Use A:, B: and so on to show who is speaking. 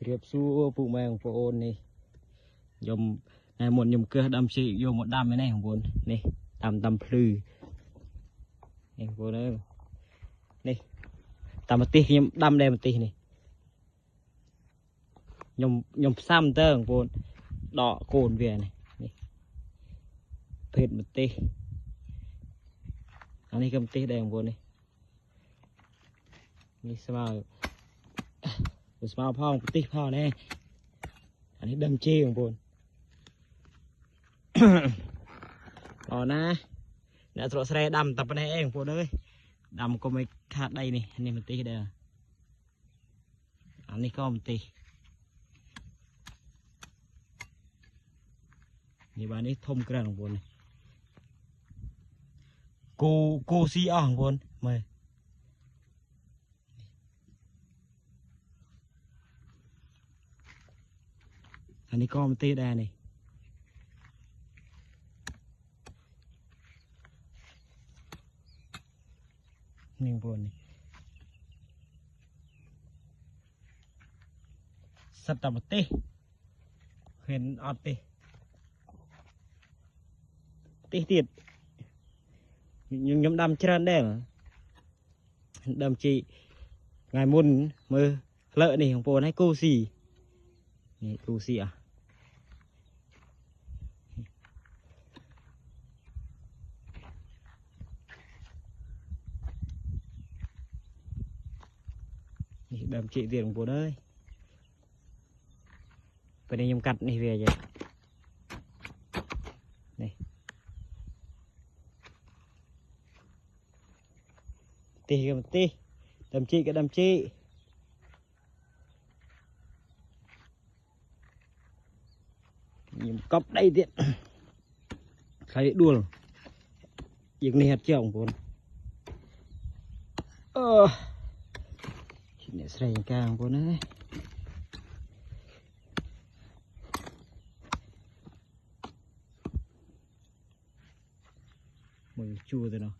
A: Riệp xu phụ mèo phụ ôn này dùng này một nhầm cơ đâm chị vô một đâm cái này không buồn này đâm plư này vô đây này tầm một tí nhưng đâm đây một tí này nhầm xăm tơ không buồn đỏ cồn về này phết một tí anh ấy cầm tí đây không buồn nàyนี่สมาสมาพ่อติพ่อแน่อันนี้ดำเชี่ยของผมต่อนะเนี่ยตัวแสดงดำตับไปไหนเองผมเลยดำก็ไม่ขาดได้นี่อันนี้มันตีเด้ออันนี้ก็มันตีนี่บ้านนี้ทมกระของผมกูซีอ่างผมมาอันนี้ก็มันตีได้นี่นี่บนนี่สัตว์ตะมันตีเห็นออดตีตีติดยังดำเชิญได้เหรอดำจีไงมุนมือเลอะนี่ของโปนให้กูซีนี่กูซีอ่ะนี่ดำจีเตียงโปนเอ้ยไปในยมกัดนี่เวียจ้ะนี่ตีกันตีดำจีกับดำจียมก๊อปได้เตียใครđuôiอย่างนี้เจ้าของผมเนี่ยใส่กลางผมนะมือชูตัวเนาะ